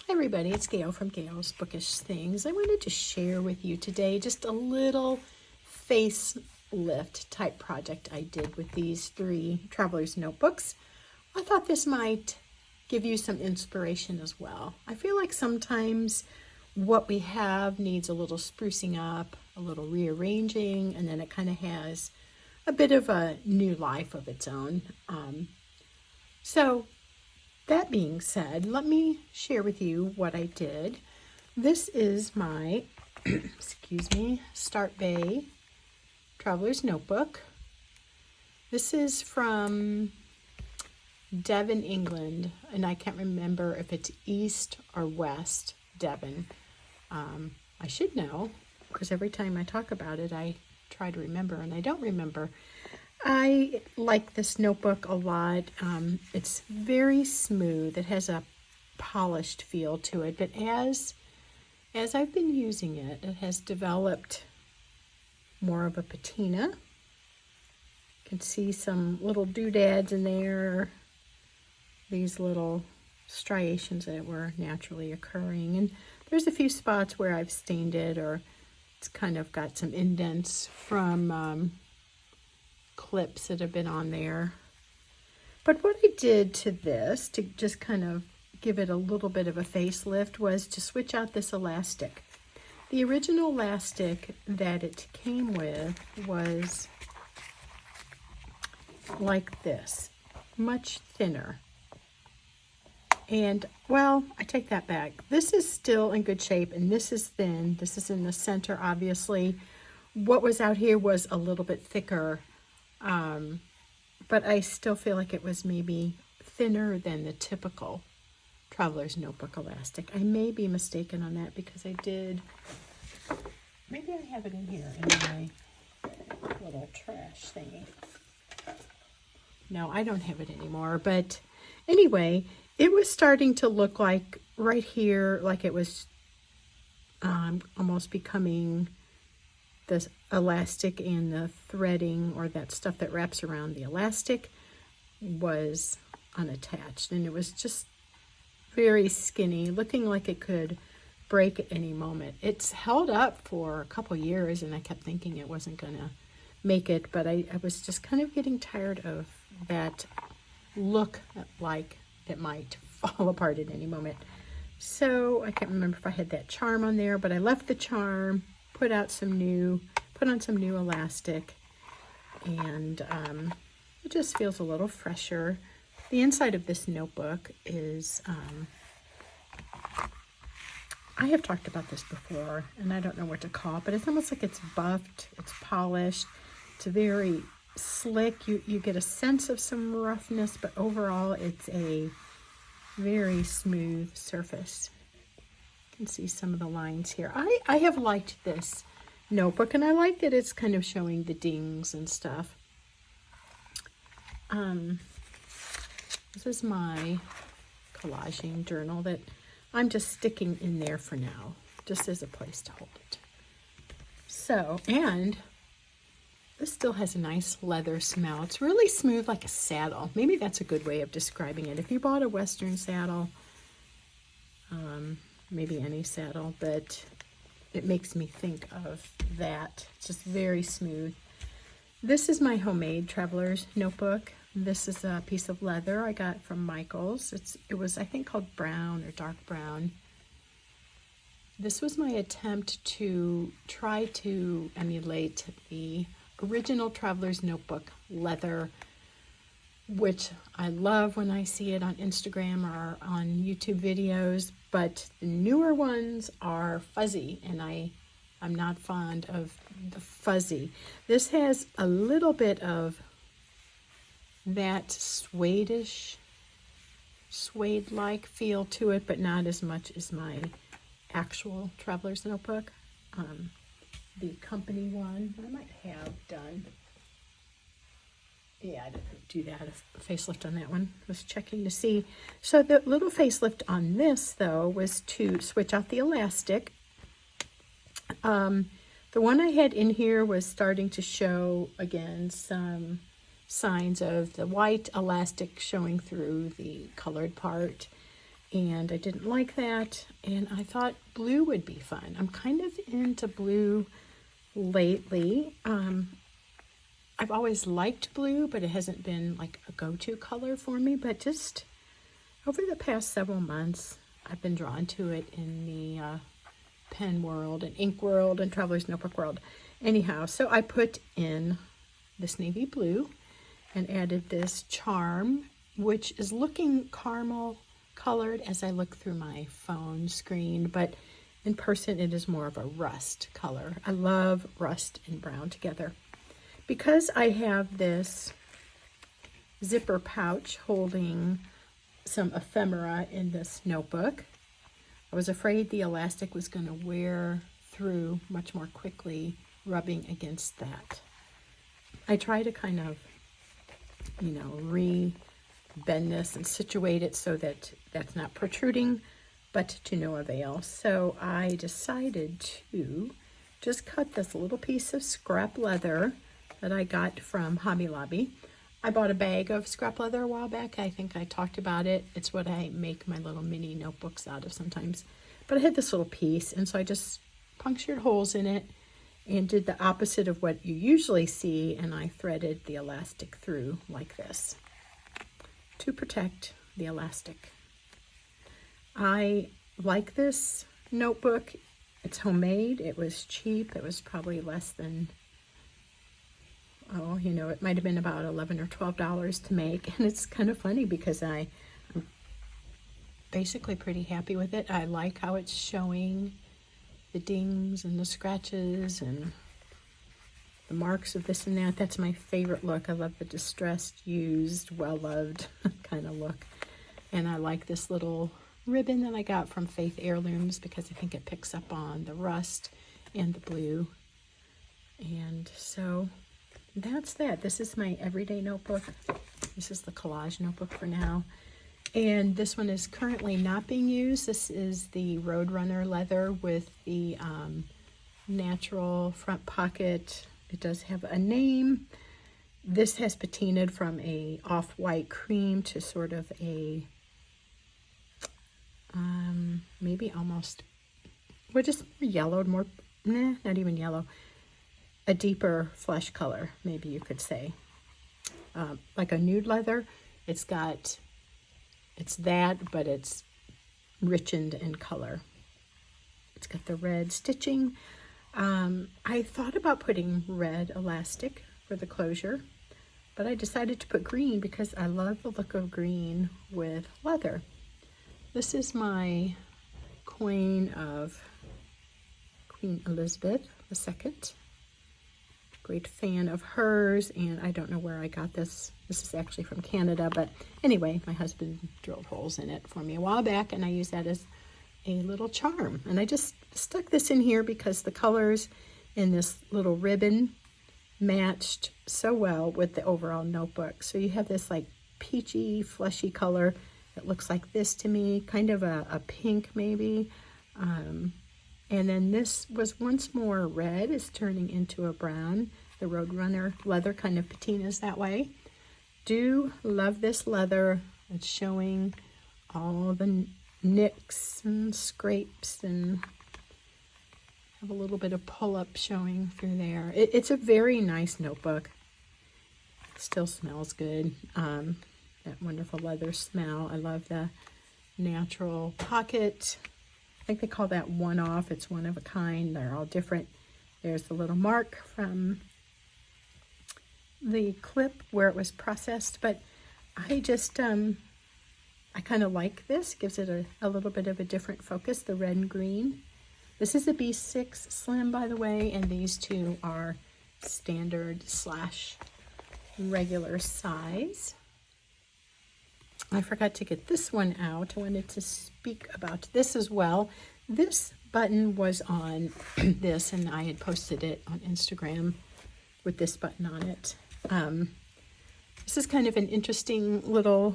Hi everybody, it's Gail from Gail's Bookish Things. I wanted to share with you today just a little facelift type project I did with these 3 traveler's notebooks. I thought this might give you some inspiration as well. I feel like sometimes what we have needs a little sprucing up, a little rearranging, and then it kind of has a bit of a new life of its own. So that being said, let me share with you what I did. This is my, excuse me, Start Bay Traveler's Notebook. This is from Devon, England, and I can't remember if it's East or West Devon. I should know, because every time I talk about it, I try to remember, and I don't remember. I like this notebook a lot. It's very smooth. It has a polished feel to it, but as I've been using it, it has developed more of a patina. You can see some little doodads in there, these little striations that were naturally occurring, and there's a few spots where I've stained it, or it's kind of got some indents from clips that have been on there. But what I did to this, to just kind of give it a little bit of a facelift, was to switch out this elastic. The original elastic that it came with was like this, much thinner. And, well, I take that back. This is still in good shape, and this is thin. This is in the center, obviously. What was out here was a little bit thicker, but I still feel like it was maybe thinner than the typical traveler's notebook elastic. I may be mistaken on that, because I did, maybe I have it in here in my little trash thingy. No, I don't have it anymore, but anyway, it was starting to look like right here, like it was almost becoming this elastic, and the threading, or that stuff that wraps around the elastic, was unattached, and it was just very skinny, looking like it could break at any moment. It's held up for a couple years, and I kept thinking it wasn't gonna make it, but I was just kind of getting tired of that look, like it might fall apart at any moment. So I can't remember if I had that charm on there, but I left the charm, put on some new elastic, and it just feels a little fresher. The inside of this notebook is, I have talked about this before, and I don't know what to call it, but it's almost like it's buffed, it's polished, it's very slick. You get a sense of some roughness, but overall it's a very smooth surface. You can see some of the lines here. I have liked this notebook, and I like that it's kind of showing the dings and stuff. This is my collaging journal that I'm just sticking in there for now, just as a place to hold it. So, and this still has a nice leather smell. It's really smooth, like a saddle. Maybe that's a good way of describing it. If you bought a Western saddle, maybe any saddle, but it makes me think of that. It's just very smooth. This is my homemade traveler's notebook. This is a piece of leather I got from Michael's. It was, I think, called brown or dark brown. This was my attempt to try to emulate the original traveler's notebook leather, which I love when I see it on Instagram or on YouTube videos, but the newer ones are fuzzy, and I'm not fond of the fuzzy. This has a little bit of that suede-like feel to it, but not as much as my actual traveler's notebook. The company one, I might have done. Yeah, I didn't do that, a facelift on that one. I was checking to see. So the little facelift on this, though, was to switch out the elastic. The one I had in here was starting to show, again, some signs of the white elastic showing through the colored part. and I didn't like that, and I thought blue would be fun. I'm kind of into blue lately. I've always liked blue, but it hasn't been like a go-to color for me, but just over the past several months, I've been drawn to it in the pen world and ink world and traveler's notebook world. Anyhow, so I put in this navy blue and added this charm, which is looking caramel colored as I look through my phone screen, but in person it is more of a rust color. I love rust and brown together. Because I have this zipper pouch holding some ephemera in this notebook, I was afraid the elastic was going to wear through much more quickly rubbing against that. I try to kind of, re-bend this and situate it so that that's not protruding, but to no avail. So I decided to just cut this little piece of scrap leather that I got from Hobby Lobby. I bought a bag of scrap leather a while back. I think I talked about it. It's what I make my little mini notebooks out of sometimes. But I had this little piece, and so I just punctured holes in it and did the opposite of what you usually see, and I threaded the elastic through like this to protect the elastic. I like this notebook. It's homemade. It was cheap. It was probably less than, it might have been about $11 or $12 to make. And it's kind of funny because I'm basically pretty happy with it. I like how it's showing the dings and the scratches and the marks of this and that. That's my favorite look. I love the distressed, used, well-loved kind of look. And I like this little ribbon that I got from Faith Heirlooms because I think it picks up on the rust and the blue. And so that's that. This is my everyday notebook. This is the collage notebook for now. And this one is currently not being used. This is the Roadrunner leather with the natural front pocket. It does have a name. This has patinaed from a off-white cream to sort of a maybe almost, well, just yellowed, more, not even yellow, a deeper flesh color, maybe you could say. Like a nude leather. It's that, but it's richened in color. It's got the red stitching. I thought about putting red elastic for the closure, but I decided to put green because I love the look of green with leather. This is my coin of Queen Elizabeth II. Great fan of hers, and I don't know where I got this. This is actually from Canada, but anyway, my husband drilled holes in it for me a while back, and I use that as a little charm. And I just stuck this in here because the colors in this little ribbon matched so well with the overall notebook. So you have this like peachy, fleshy color that looks like this to me, kind of a pink maybe. And then this was once more red, is turning into a brown. The Roadrunner leather kind of patinas that way. Do love this leather. It's showing all the nicks and scrapes and have a little bit of pull-up showing through there. It's a very nice notebook. Still smells good. That wonderful leather smell. I love the natural pocket. I think they call that one-off. It's one of a kind. They're all different. There's the little mark from the clip where it was processed, but I just, I kind of like this. Gives it a little bit of a different focus, the red and green. This is a B6 Slim, by the way, and these two are standard / regular size. I forgot to get this one out. I wanted to speak about this as well. This button was on this, and I had posted it on Instagram with this button on it. This is kind of an interesting little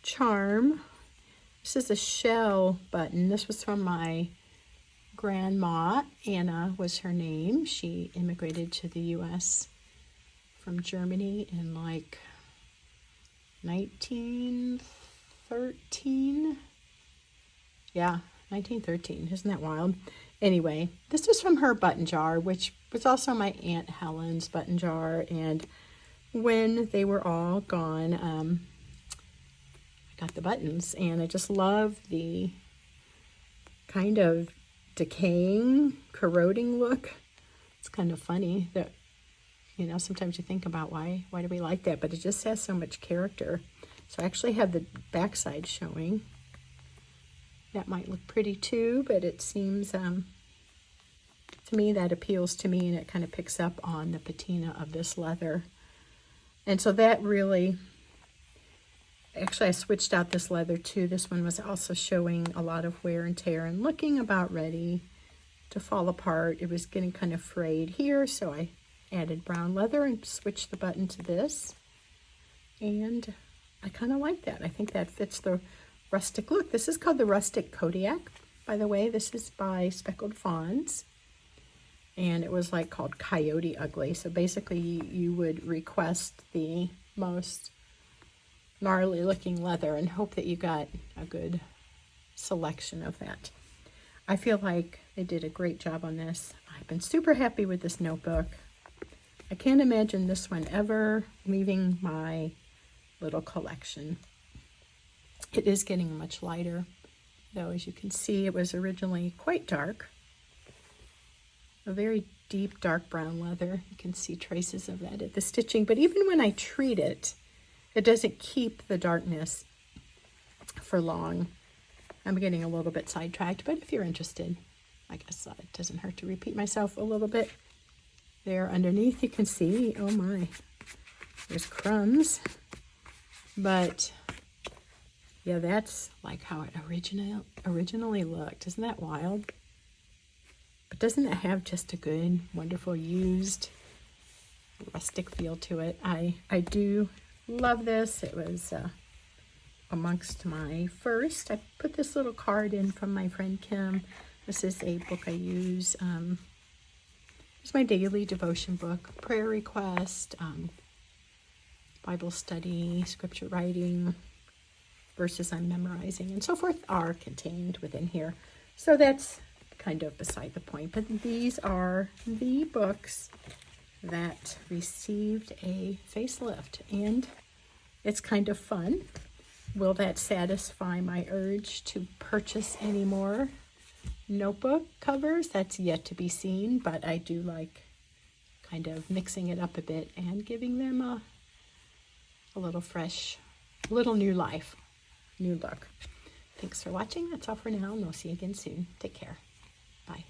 charm. This is a shell button. This was from my grandma. Anna was her name. She immigrated to the U.S. from Germany in like 1930 1913. Yeah, 1913. Isn't that wild? Anyway, this was from her button jar, which was also my Aunt Helen's button jar. And when they were all gone, I got the buttons. And I just love the kind of decaying, corroding look. It's kind of funny that, you know, sometimes you think about why do we like that? But it just has so much character. So I actually have the backside showing. That might look pretty too, but it seems, to me, that appeals to me, and it kind of picks up on the patina of this leather. And so that really, actually I switched out this leather too. This one was also showing a lot of wear and tear and looking about ready to fall apart. It was getting kind of frayed here, so I added brown leather and switched the button to this. And I kind of like that. I think that fits the rustic look. This is called the Rustic Kodiak, by the way. This is by Speckled Fawns, and it was like called Coyote Ugly. So basically you would request the most gnarly looking leather and hope that you got a good selection of that. I feel like they did a great job on this. I've been super happy with this notebook. I can't imagine this one ever leaving my little collection. It is getting much lighter, though, as you can see. It was originally quite dark. A very deep dark brown leather. You can see traces of that at the stitching, but even when I treat it, it doesn't keep the darkness for long. I'm getting a little bit sidetracked, but if you're interested, I guess it doesn't hurt to repeat myself a little bit. There underneath you can see, oh my, there's crumbs. But yeah, that's like how it originally looked. Isn't that wild? But doesn't it have just a good, wonderful, used, rustic feel to it? I do love this. It was amongst my first. I put this little card in from my friend Kim. This is a book I use. It's my daily devotion book, prayer request, Bible study, scripture writing, verses I'm memorizing, and so forth are contained within here. So that's kind of beside the point. But these are the books that received a facelift, and it's kind of fun. Will that satisfy my urge to purchase any more notebook covers? That's yet to be seen, but I do like kind of mixing it up a bit and giving them a little fresh, little new life, new look. Thanks for watching. That's all for now, and we'll see you again soon. Take care. Bye.